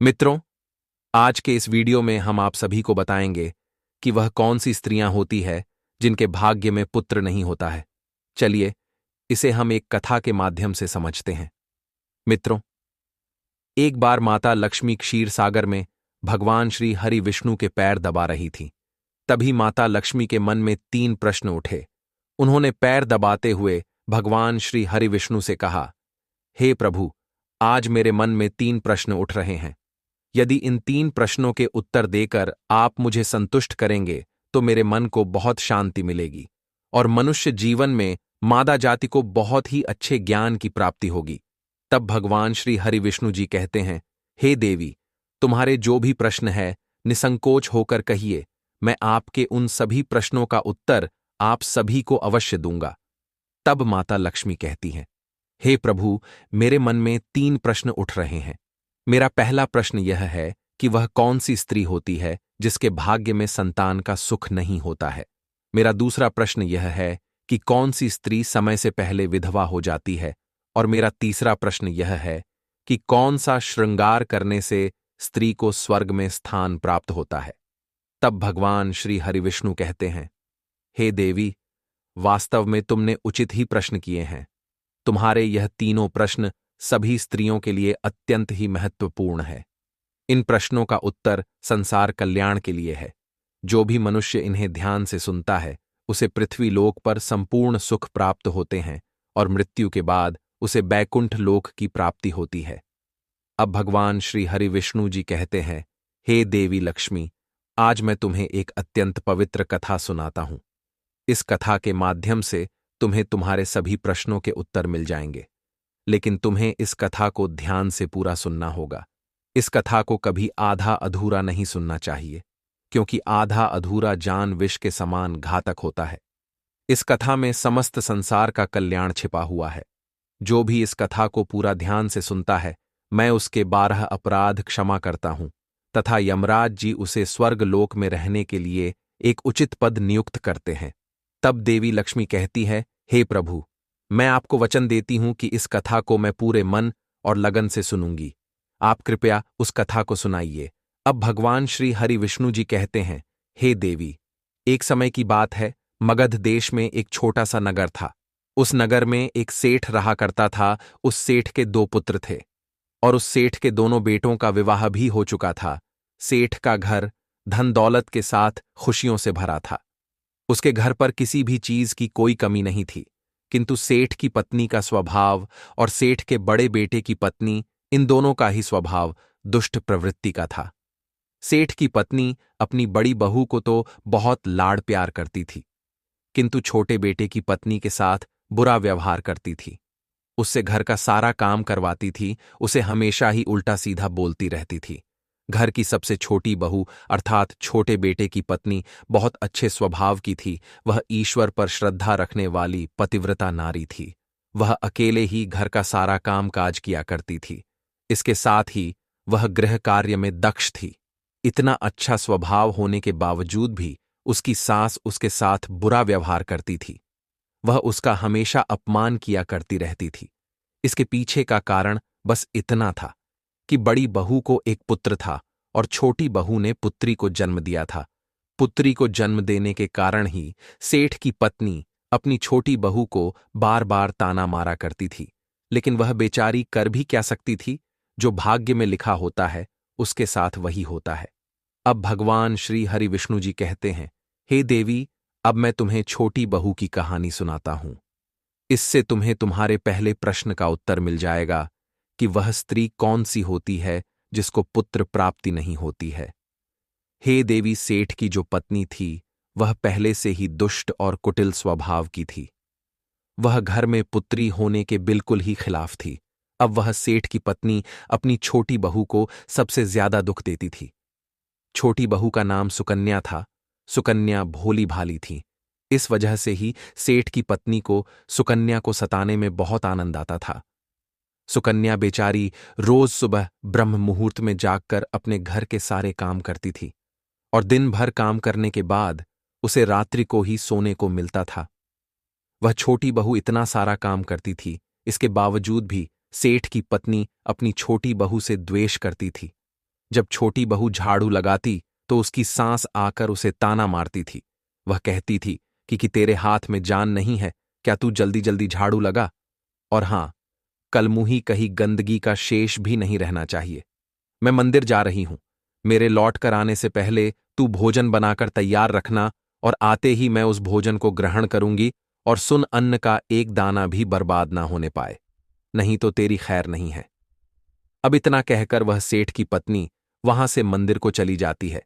मित्रों, आज के इस वीडियो में हम आप सभी को बताएंगे कि वह कौन सी स्त्रियां होती है जिनके भाग्य में पुत्र नहीं होता है। चलिए इसे हम एक कथा के माध्यम से समझते हैं। मित्रों, एक बार माता लक्ष्मी क्षीर सागर में भगवान श्री हरि विष्णु के पैर दबा रही थी। तभी माता लक्ष्मी के मन में 3 प्रश्न उठे। उन्होंने पैर दबाते हुए भगवान श्री हरि विष्णु से कहा, हे प्रभु, आज मेरे मन में 3 प्रश्न उठ रहे हैं। यदि इन 3 प्रश्नों के उत्तर देकर आप मुझे संतुष्ट करेंगे तो मेरे मन को बहुत शांति मिलेगी और मनुष्य जीवन में मादा जाति को बहुत ही अच्छे ज्ञान की प्राप्ति होगी। तब भगवान श्री हरि विष्णु जी कहते हैं, हे देवी, तुम्हारे जो भी प्रश्न है निसंकोच होकर कहिए, मैं आपके उन सभी प्रश्नों का उत्तर आप सभी को अवश्य दूंगा। तब माता लक्ष्मी कहती हैं, हे प्रभु, मेरे मन में 3 प्रश्न उठ रहे हैं। मेरा पहला प्रश्न यह है कि वह कौन सी स्त्री होती है जिसके भाग्य में संतान का सुख नहीं होता है। मेरा दूसरा प्रश्न यह है कि कौन सी स्त्री समय से पहले विधवा हो जाती है। और मेरा तीसरा प्रश्न यह है कि कौन सा श्रृंगार करने से स्त्री को स्वर्ग में स्थान प्राप्त होता है। तब भगवान श्री हरिविष्णु कहते हैं, हे देवी, वास्तव में तुमने उचित ही प्रश्न किए हैं। तुम्हारे यह तीनों प्रश्न सभी स्त्रियों के लिए अत्यंत ही महत्वपूर्ण है। इन प्रश्नों का उत्तर संसार कल्याण के लिए है। जो भी मनुष्य इन्हें ध्यान से सुनता है उसे पृथ्वी लोक पर संपूर्ण सुख प्राप्त होते हैं और मृत्यु के बाद उसे बैकुंठ लोक की प्राप्ति होती है। अब भगवान श्री हरि विष्णु जी कहते हैं, हे देवी लक्ष्मी, आज मैं तुम्हें एक अत्यंत पवित्र कथा सुनाता हूं। इस कथा के माध्यम से तुम्हें तुम्हारे सभी प्रश्नों के उत्तर मिल जाएंगे। लेकिन तुम्हें इस कथा को ध्यान से पूरा सुनना होगा। इस कथा को कभी आधा अधूरा नहीं सुनना चाहिए, क्योंकि आधा अधूरा जान विष के समान घातक होता है। इस कथा में समस्त संसार का कल्याण छिपा हुआ है। जो भी इस कथा को पूरा ध्यान से सुनता है, मैं उसके 12 अपराध क्षमा करता हूं तथा यमराज जी उसे स्वर्ग लोक में रहने के लिए एक उचित पद नियुक्त करते हैं। तब देवी लक्ष्मी कहती है, हे प्रभु, मैं आपको वचन देती हूं कि इस कथा को मैं पूरे मन और लगन से सुनूंगी। आप कृपया उस कथा को सुनाइए। अब भगवान श्री हरि विष्णु जी कहते हैं, हे देवी, एक समय की बात है, मगध देश में एक छोटा सा नगर था। उस नगर में एक सेठ रहा करता था। उस सेठ के 2 पुत्र थे और उस सेठ के दोनों बेटों का विवाह भी हो चुका था। सेठ का घर धन दौलत के साथ खुशियों से भरा था। उसके घर पर किसी भी चीज की कोई कमी नहीं थी। किंतु सेठ की पत्नी का स्वभाव और सेठ के बड़े बेटे की पत्नी, इन दोनों का ही स्वभाव दुष्ट प्रवृत्ति का था। सेठ की पत्नी अपनी बड़ी बहू को तो बहुत लाड़ प्यार करती थी, किंतु छोटे बेटे की पत्नी के साथ बुरा व्यवहार करती थी। उससे घर का सारा काम करवाती थी, उसे हमेशा ही उल्टा सीधा बोलती रहती थी। घर की सबसे छोटी बहू अर्थात छोटे बेटे की पत्नी बहुत अच्छे स्वभाव की थी। वह ईश्वर पर श्रद्धा रखने वाली पतिव्रता नारी थी। वह अकेले ही घर का सारा काम काज किया करती थी। इसके साथ ही वह गृह कार्य में दक्ष थी। इतना अच्छा स्वभाव होने के बावजूद भी उसकी सास उसके साथ बुरा व्यवहार करती थी। वह उसका हमेशा अपमान किया करती रहती थी। इसके पीछे का कारण बस इतना था कि बड़ी बहू को एक पुत्र था और छोटी बहू ने पुत्री को जन्म दिया था। पुत्री को जन्म देने के कारण ही सेठ की पत्नी अपनी छोटी बहू को बार बार ताना मारा करती थी। लेकिन वह बेचारी कर भी क्या सकती थी? जो भाग्य में लिखा होता है उसके साथ वही होता है। अब भगवान श्री हरि विष्णु जी कहते हैं, हे देवी, अब मैं तुम्हें छोटी बहू की कहानी सुनाता हूं। इससे तुम्हें तुम्हारे पहले प्रश्न का उत्तर मिल जाएगा कि वह स्त्री कौन सी होती है जिसको पुत्र प्राप्ति नहीं होती है। हे देवी, सेठ की जो पत्नी थी वह पहले से ही दुष्ट और कुटिल स्वभाव की थी। वह घर में पुत्री होने के बिल्कुल ही खिलाफ थी। अब वह सेठ की पत्नी अपनी छोटी बहू को सबसे ज्यादा दुख देती थी। छोटी बहू का नाम सुकन्या था। सुकन्या भोली भाली थी। इस वजह से ही सेठ की पत्नी को सुकन्या को सताने में बहुत आनंद आता था। सुकन्या बेचारी रोज सुबह ब्रह्म मुहूर्त में जागकर अपने घर के सारे काम करती थी और दिन भर काम करने के बाद उसे रात्रि को ही सोने को मिलता था। वह छोटी बहू इतना सारा काम करती थी, इसके बावजूद भी सेठ की पत्नी अपनी छोटी बहू से द्वेष करती थी। जब छोटी बहू झाड़ू लगाती तो उसकी सांस आकर उसे ताना मारती थी। वह कहती थी कि तेरे हाथ में जान नहीं है, क्या तू जल्दी जल्दी झाड़ू लगा। और हां, कलमुही कहीं गंदगी का शेष भी नहीं रहना चाहिए। मैं मंदिर जा रही हूं, मेरे लौट कर आने से पहले तू भोजन बनाकर तैयार रखना, और आते ही मैं उस भोजन को ग्रहण करूंगी, और सुन, अन्न का एक दाना भी बर्बाद ना होने पाए, नहीं तो तेरी खैर नहीं है। अब इतना कहकर वह सेठ की पत्नी वहां से मंदिर को चली जाती है।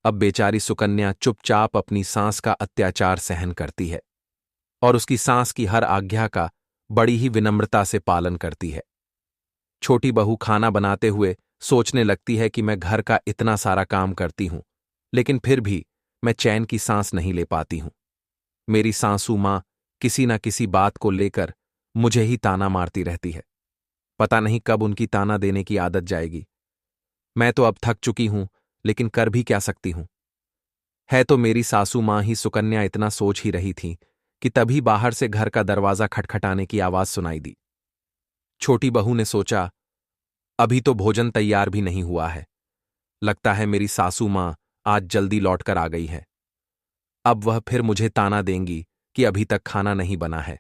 अब बेचारी सुकन्या चुपचाप अपनी सांस का अत्याचार सहन करती है और उसकी सांस की हर आज्ञा का बड़ी ही विनम्रता से पालन करती है। छोटी बहू खाना बनाते हुए सोचने लगती है कि मैं घर का इतना सारा काम करती हूं, लेकिन फिर भी मैं चैन की सांस नहीं ले पाती हूं। मेरी सासू मां किसी न किसी बात को लेकर मुझे ही ताना मारती रहती है। पता नहीं कब उनकी ताना देने की आदत जाएगी। मैं तो अब थक चुकी हूं, लेकिन कर भी क्या सकती हूं। है तो मेरी सासू मां ही। सुकन्या इतना सोच ही रही थी कि तभी बाहर से घर का दरवाजा खटखटाने की आवाज सुनाई दी। छोटी बहू ने सोचा, अभी तो भोजन तैयार भी नहीं हुआ है, लगता है मेरी सासू मां आज जल्दी लौटकर आ गई है। अब वह फिर मुझे ताना देंगी कि अभी तक खाना नहीं बना है।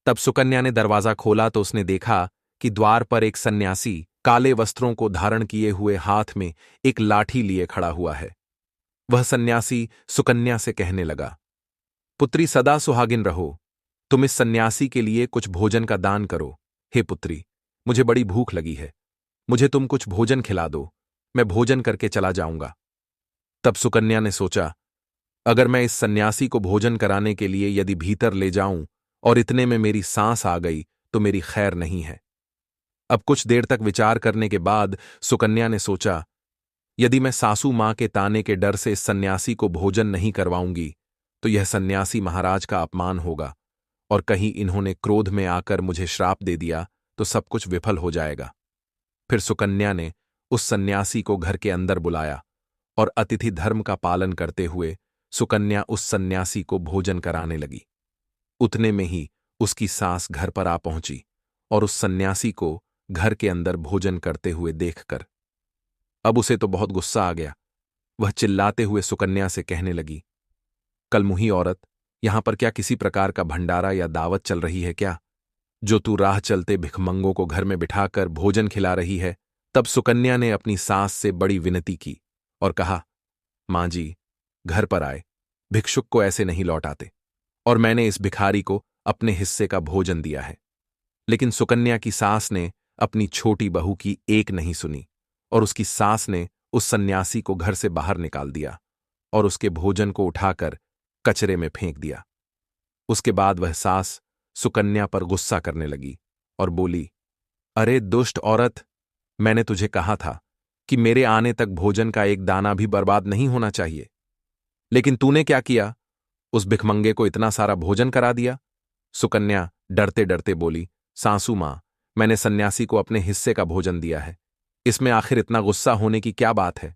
तब सुकन्या ने दरवाजा खोला तो उसने देखा कि द्वार पर एक सन्यासी काले वस्त्रों को धारण किए हुए हाथ में एक लाठी लिए खड़ा हुआ है। वह सन्यासी सुकन्या से कहने लगा, पुत्री सदा सुहागिन रहो, तुम इस सन्यासी के लिए कुछ भोजन का दान करो। हे पुत्री, मुझे बड़ी भूख लगी है, मुझे तुम कुछ भोजन खिला दो, मैं भोजन करके चला जाऊंगा। तब सुकन्या ने सोचा, अगर मैं इस सन्यासी को भोजन कराने के लिए यदि भीतर ले जाऊं और इतने में मेरी सांस आ गई तो मेरी खैर नहीं है। अब कुछ देर तक विचार करने के बाद सुकन्या ने सोचा, यदि मैं सासू मां के ताने के डर से इस सन्यासी को भोजन नहीं करवाऊंगी तो यह सन्यासी महाराज का अपमान होगा, और कहीं इन्होंने क्रोध में आकर मुझे श्राप दे दिया तो सब कुछ विफल हो जाएगा। फिर सुकन्या ने उस सन्यासी को घर के अंदर बुलाया और अतिथि धर्म का पालन करते हुए सुकन्या उस सन्यासी को भोजन कराने लगी। उतने में ही उसकी सास घर पर आ पहुंची और उस सन्यासी को घर के अंदर भोजन करते हुए देखकर अब उसे तो बहुत गुस्सा आ गया। वह चिल्लाते हुए सुकन्या से कहने लगी, कलमुही औरत, यहां पर क्या किसी प्रकार का भंडारा या दावत चल रही है क्या, जो तू राह चलते भिखमंगों को घर में बिठाकर भोजन खिला रही है। तब सुकन्या ने अपनी सास से बड़ी विनती की और कहा, मां जी, घर पर आए भिक्षुक को ऐसे नहीं लौटाते, और मैंने इस भिखारी को अपने हिस्से का भोजन दिया है। लेकिन सुकन्या की सास ने अपनी छोटी बहू की एक नहीं सुनी और उसकी सास ने उस सन्यासी को घर से बाहर निकाल दिया और उसके भोजन को उठाकर कचरे में फेंक दिया। उसके बाद वह सास सुकन्या पर गुस्सा करने लगी और बोली, अरे दुष्ट औरत, मैंने तुझे कहा था कि मेरे आने तक भोजन का एक दाना भी बर्बाद नहीं होना चाहिए, लेकिन तूने क्या किया, उस भिखमंगे को इतना सारा भोजन करा दिया। सुकन्या डरते डरते बोली, सासू मां, मैंने सन्यासी को अपने हिस्से का भोजन दिया है, इसमें आखिर इतना गुस्सा होने की क्या बात है।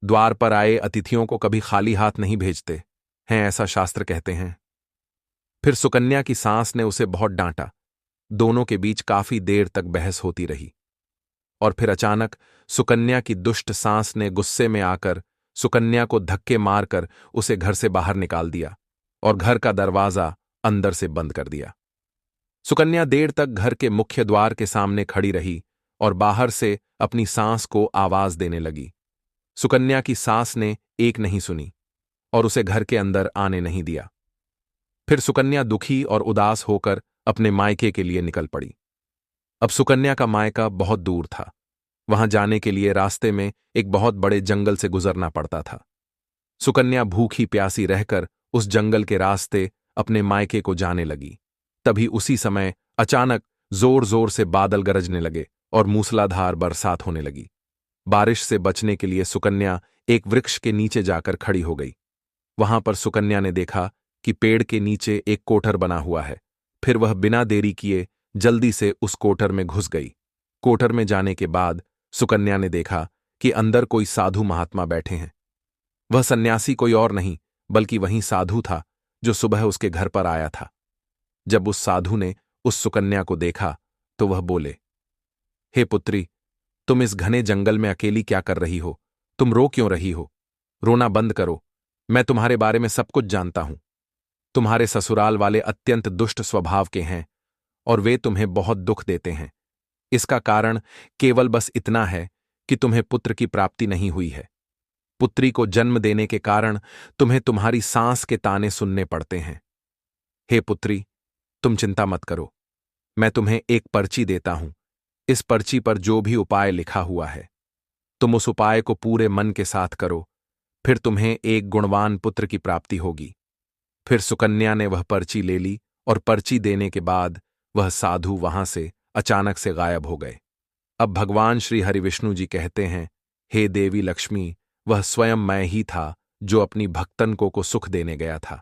द्वार पर आए अतिथियों को कभी खाली हाथ नहीं भेजते हैं, ऐसा शास्त्र कहते हैं। फिर सुकन्या की सास ने उसे बहुत डांटा। दोनों के बीच काफी देर तक बहस होती रही और फिर अचानक सुकन्या की दुष्ट सास ने गुस्से में आकर सुकन्या को धक्के मारकर उसे घर से बाहर निकाल दिया और घर का दरवाजा अंदर से बंद कर दिया। सुकन्या देर तक घर के मुख्य द्वार के सामने खड़ी रही और बाहर से अपनी सास को आवाज देने लगी। सुकन्या की सास ने एक नहीं सुनी और उसे घर के अंदर आने नहीं दिया। फिर सुकन्या दुखी और उदास होकर अपने मायके के लिए निकल पड़ी। अब सुकन्या का मायका बहुत दूर था। वहां जाने के लिए रास्ते में एक बहुत बड़े जंगल से गुजरना पड़ता था। सुकन्या भूखी प्यासी रहकर उस जंगल के रास्ते अपने मायके को जाने लगी। तभी उसी समय अचानक जोर जोर से बादल गरजने लगे और मूसलाधार बरसात होने लगी। बारिश से बचने के लिए सुकन्या एक वृक्ष के नीचे जाकर खड़ी हो गई। वहां पर सुकन्या ने देखा कि पेड़ के नीचे एक कोठर बना हुआ है। फिर वह बिना देरी किए जल्दी से उस कोठर में घुस गई। कोठर में जाने के बाद सुकन्या ने देखा कि अंदर कोई साधु महात्मा बैठे हैं। वह सन्यासी कोई और नहीं बल्कि वही साधु था जो सुबह उसके घर पर आया था। जब उस साधु ने उस सुकन्या को देखा तो वह बोले, हे पुत्री, तुम इस घने जंगल में अकेली क्या कर रही हो? तुम रो क्यों रही हो? रोना बंद करो। मैं तुम्हारे बारे में सब कुछ जानता हूं। तुम्हारे ससुराल वाले अत्यंत दुष्ट स्वभाव के हैं और वे तुम्हें बहुत दुख देते हैं। इसका कारण केवल बस इतना है कि तुम्हें पुत्र की प्राप्ति नहीं हुई है। पुत्री को जन्म देने के कारण तुम्हें तुम्हारी सांस के ताने सुनने पड़ते हैं। हे पुत्री, तुम चिंता मत करो। मैं तुम्हें एक पर्ची देता हूं। इस पर्ची पर जो भी उपाय लिखा हुआ है, तुम उस उपाय को पूरे मन के साथ करो, फिर तुम्हें एक गुणवान पुत्र की प्राप्ति होगी। फिर सुकन्या ने वह पर्ची ले ली और पर्ची देने के बाद वह साधु वहां से अचानक से गायब हो गए। अब भगवान श्री हरिविष्णु जी कहते हैं, हे देवी लक्ष्मी, वह स्वयं मैं ही था जो अपनी भक्तन को सुख देने गया था।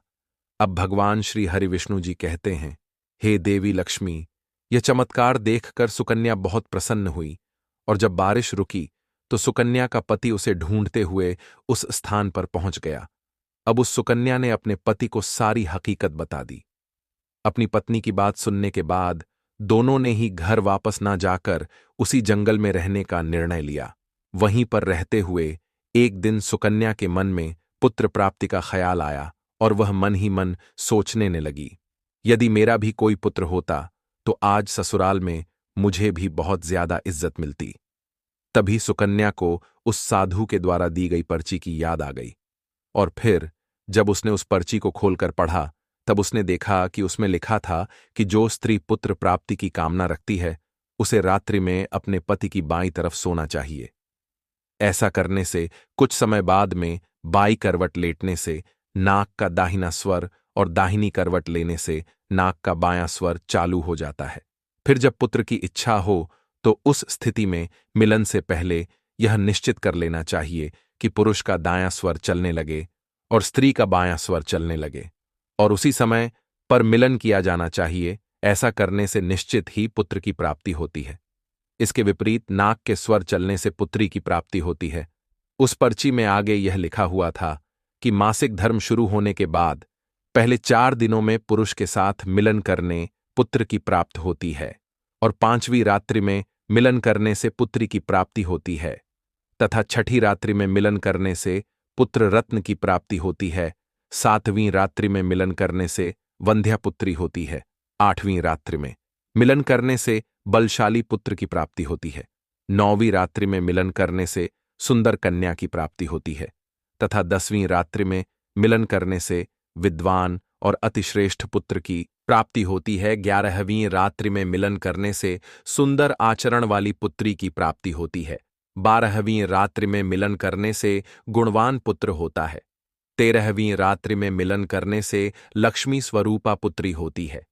अब भगवान श्री हरिविष्णु जी कहते हैं, हे देवी लक्ष्मी, यह चमत्कार देखकर सुकन्या बहुत प्रसन्न हुई और जब बारिश रुकी तो सुकन्या का पति उसे ढूंढते हुए उस स्थान पर पहुंच गया। अब उस सुकन्या ने अपने पति को सारी हकीकत बता दी। अपनी पत्नी की बात सुनने के बाद दोनों ने ही घर वापस ना जाकर उसी जंगल में रहने का निर्णय लिया। वहीं पर रहते हुए एक दिन सुकन्या के मन में पुत्र प्राप्ति का ख्याल आया और वह मन ही मन सोचने ने लगी, यदि मेरा भी कोई पुत्र होता तो आज ससुराल में मुझे भी बहुत ज्यादा इज्जत मिलती। तभी सुकन्या को उस साधु के द्वारा दी गई पर्ची की याद आ गई और फिर जब उसने उस पर्ची को खोलकर पढ़ा तब उसने देखा कि उसमें लिखा था कि जो स्त्री पुत्र प्राप्ति की कामना रखती है उसे रात्रि में अपने पति की बाईं तरफ सोना चाहिए। ऐसा करने से कुछ समय बाद में बाईं करवट लेटने से नाक का दाहिना स्वर और दाहिनी करवट लेने से नाक का बायां स्वर चालू हो जाता है। फिर जब पुत्र की इच्छा हो तो उस स्थिति में मिलन से पहले यह निश्चित कर लेना चाहिए कि पुरुष का दायां स्वर चलने लगे और स्त्री का बायां स्वर चलने लगे और उसी समय पर मिलन किया जाना चाहिए। ऐसा करने से निश्चित ही पुत्र की प्राप्ति होती है। इसके विपरीत नाक के स्वर चलने से पुत्री की प्राप्ति होती है। उस पर्ची में आगे यह लिखा हुआ था कि मासिक धर्म शुरू होने के बाद पहले 4 दिनों में पुरुष के साथ मिलन करने पुत्र की प्राप्ति होती है और 5वीं रात्रि में मिलन करने से पुत्री की प्राप्ति होती है तथा 6ठी रात्रि में मिलन करने से पुत्र रत्न की प्राप्ति होती है। 7वीं रात्रि में मिलन करने से वंध्या पुत्री होती है। 8वीं रात्रि में मिलन करने से बलशाली पुत्र की प्राप्ति होती है। 9वीं रात्रि में मिलन करने से सुंदर कन्या की प्राप्ति होती है तथा 10वीं रात्रि में मिलन करने से विद्वान और अतिश्रेष्ठ पुत्र की प्राप्ति होती है। 11वीं रात्रि में मिलन करने से सुंदर आचरण वाली पुत्री की प्राप्ति होती है। 12वीं रात्रि में मिलन करने से गुणवान पुत्र होता है। 13वीं रात्रि में मिलन करने से लक्ष्मी स्वरूपा पुत्री होती है।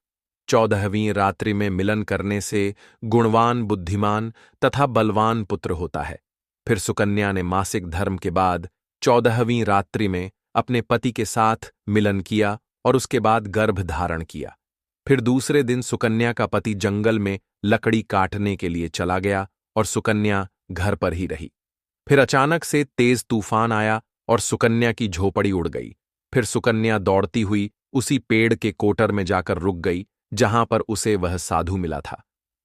14वीं रात्रि में मिलन करने से गुणवान, बुद्धिमान तथा बलवान पुत्र होता है। फिर सुकन्या ने मासिक धर्म के बाद 14वीं रात्रि में अपने पति के साथ मिलन किया और उसके बाद गर्भ धारण किया। फिर दूसरे दिन सुकन्या का पति जंगल में लकड़ी काटने के लिए चला गया और सुकन्या घर पर ही रही। फिर अचानक से तेज तूफान आया और सुकन्या की झोपड़ी उड़ गई। फिर सुकन्या दौड़ती हुई उसी पेड़ के कोटर में जाकर रुक गई जहां पर उसे वह साधु मिला था।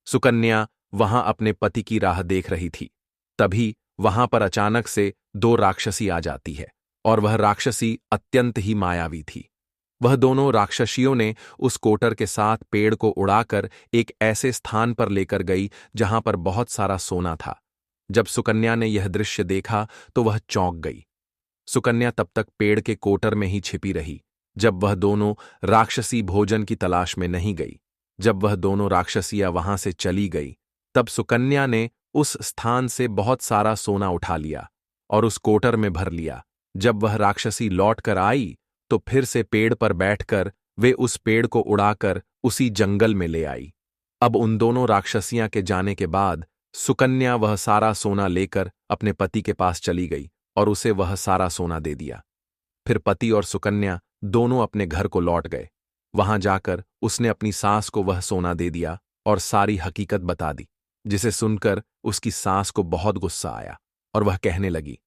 सुकन्या वहां अपने पति की राह देख रही थी। तभी वहां पर अचानक से 2 राक्षसी आ जाती है और वह राक्षसी अत्यंत ही मायावी थी। वह दोनों राक्षसियों ने उस कोटर के साथ पेड़ को उड़ाकर एक ऐसे स्थान पर लेकर गई जहां पर बहुत सारा सोना था। जब सुकन्या ने यह दृश्य देखा तो वह चौंक गई। सुकन्या तब तक पेड़ के कोटर में ही छिपी रही जब वह दोनों राक्षसी भोजन की तलाश में नहीं गई। जब वह दोनों राक्षसियां वहां से चली गई तब सुकन्या ने उस स्थान से बहुत सारा सोना उठा लिया और उस कोटर में भर लिया। जब वह राक्षसी लौट कर आई तो फिर से पेड़ पर बैठकर वे उस पेड़ को उड़ाकर उसी जंगल में ले आई। अब उन दोनों राक्षसियां के जाने के बाद सुकन्या वह सारा सोना लेकर अपने पति के पास चली गई और उसे वह सारा सोना दे दिया। फिर पति और सुकन्या दोनों अपने घर को लौट गए। वहां जाकर उसने अपनी सास को वह सोना दे दिया और सारी हकीकत बता दी, जिसे सुनकर उसकी सास को बहुत गुस्सा आया और वह कहने लगी,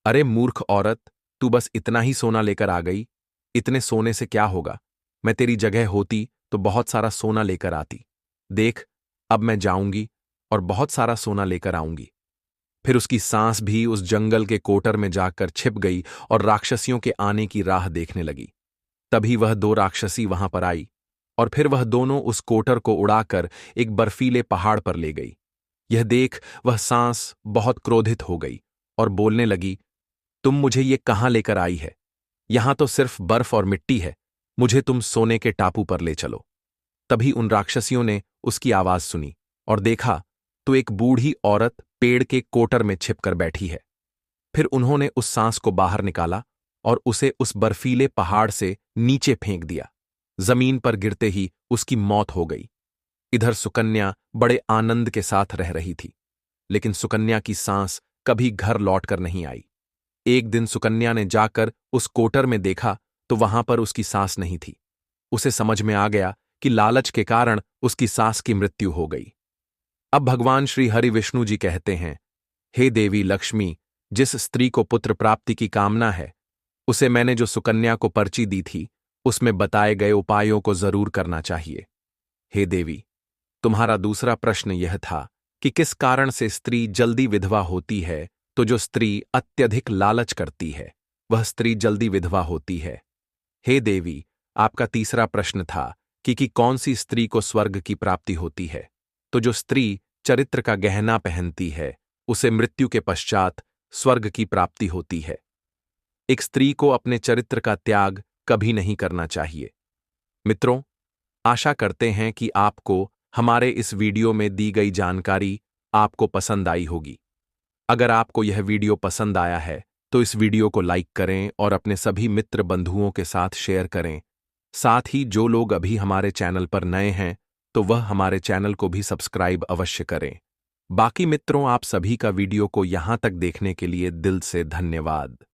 अरे मूर्ख औरत, तू बस इतना ही सोना लेकर आ गई। इतने सोने से क्या होगा? मैं तेरी जगह होती तो बहुत सारा सोना लेकर आती। देख, अब मैं जाऊंगी और बहुत सारा सोना लेकर आऊंगी। फिर उसकी सांस भी उस जंगल के कोटर में जाकर छिप गई और राक्षसियों के आने की राह देखने लगी। तभी वह दो राक्षसी वहां पर आई और फिर वह दोनों उस कोटर को उड़ाकर एक बर्फीले पहाड़ पर ले गई। यह देख वह सांस बहुत क्रोधित हो गई और बोलने लगी, तुम मुझे ये कहाँ लेकर आई है? यहां तो सिर्फ बर्फ और मिट्टी है, मुझे तुम सोने के टापू पर ले चलो। तभी उन राक्षसियों ने उसकी आवाज सुनी और देखा तो एक बूढ़ी औरत पेड़ के कोटर में छिपकर बैठी है। फिर उन्होंने उस सांस को बाहर निकाला और उसे उस बर्फीले पहाड़ से नीचे फेंक दिया। जमीन पर गिरते ही उसकी मौत हो गई। इधर सुकन्या बड़े आनंद के साथ रह रही थी, लेकिन सुकन्या की सांस कभी घर लौटकर नहीं आई। एक दिन सुकन्या ने जाकर उस कोटर में देखा तो वहां पर उसकी सांस नहीं थी। उसे समझ में आ गया कि लालच के कारण उसकी सांस की मृत्यु हो गई। अब भगवान श्री हरि विष्णु जी कहते हैं, हे देवी लक्ष्मी, जिस स्त्री को पुत्र प्राप्ति की कामना है, उसे मैंने जो सुकन्या को पर्ची दी थी उसमें बताए गए उपायों को जरूर करना चाहिए। हे देवी, तुम्हारा दूसरा प्रश्न यह था कि किस कारण से स्त्री जल्दी विधवा होती है, तो जो स्त्री अत्यधिक लालच करती है वह स्त्री जल्दी विधवा होती है। हे देवी, आपका तीसरा प्रश्न था कि कौन सी स्त्री को स्वर्ग की प्राप्ति होती है, तो जो स्त्री चरित्र का गहना पहनती है उसे मृत्यु के पश्चात स्वर्ग की प्राप्ति होती है। एक स्त्री को अपने चरित्र का त्याग कभी नहीं करना चाहिए। मित्रों, आशा करते हैं कि आपको हमारे इस वीडियो में दी गई जानकारी आपको पसंद आई होगी। अगर आपको यह वीडियो पसंद आया है तो इस वीडियो को लाइक करें और अपने सभी मित्र बंधुओं के साथ शेयर करें। साथ ही जो लोग अभी हमारे चैनल पर नए हैं तो वह हमारे चैनल को भी सब्सक्राइब अवश्य करें। बाकी मित्रों, आप सभी का वीडियो को यहां तक देखने के लिए दिल से धन्यवाद।